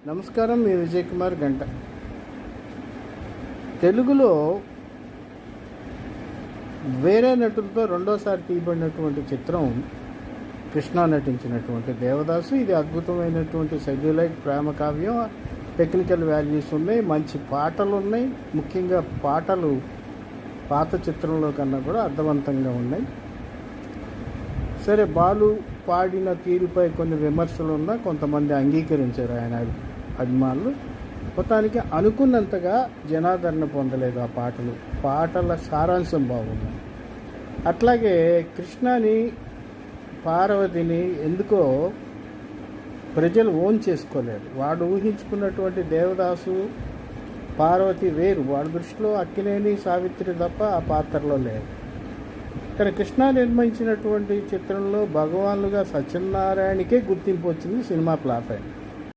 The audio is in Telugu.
నమస్కారం, మీ విజయ్ కుమార్ గంట. తెలుగులో వేరే నటులతో రెండోసారి తీయబడినటువంటి చిత్రం కృష్ణ నటించినటువంటి దేవదాసు. ఇది అద్భుతమైనటువంటి సెల్యులైట్ ప్రేమ కావ్యం. టెక్నికల్ వాల్యూస్ ఉన్నాయి, మంచి పాటలు ఉన్నాయి. ముఖ్యంగా పాటలు పాత చిత్రంలో కన్నా కూడా అర్థవంతంగా ఉన్నాయి. సరే, బాలు పాడిన తీరుపై కొన్ని విమర్శలు ఉన్నా కొంతమంది అంగీకరించారు ఆయన అభిమానులు. మొత్తానికి అనుకున్నంతగా జనాదరణ పొందలేదు ఆ పాటల సారాంశం బాగుంది. అట్లాగే కృష్ణని పార్వతిని ఎందుకో ప్రజలు ఓన్ చేసుకోలేరు. వాడు ఊహించుకున్నటువంటి దేవదాసు పార్వతి వేరు. వాడి దృష్టిలో అక్కినేని సావిత్రి తప్ప ఆ పాత్రలో లేదు. కానీ కృష్ణ నిర్మించినటువంటి చిత్రంలో భగవాన్లుగా సత్యనారాయణకే గుర్తింపు వచ్చింది. సినిమా ఫ్లాప్ అయింది.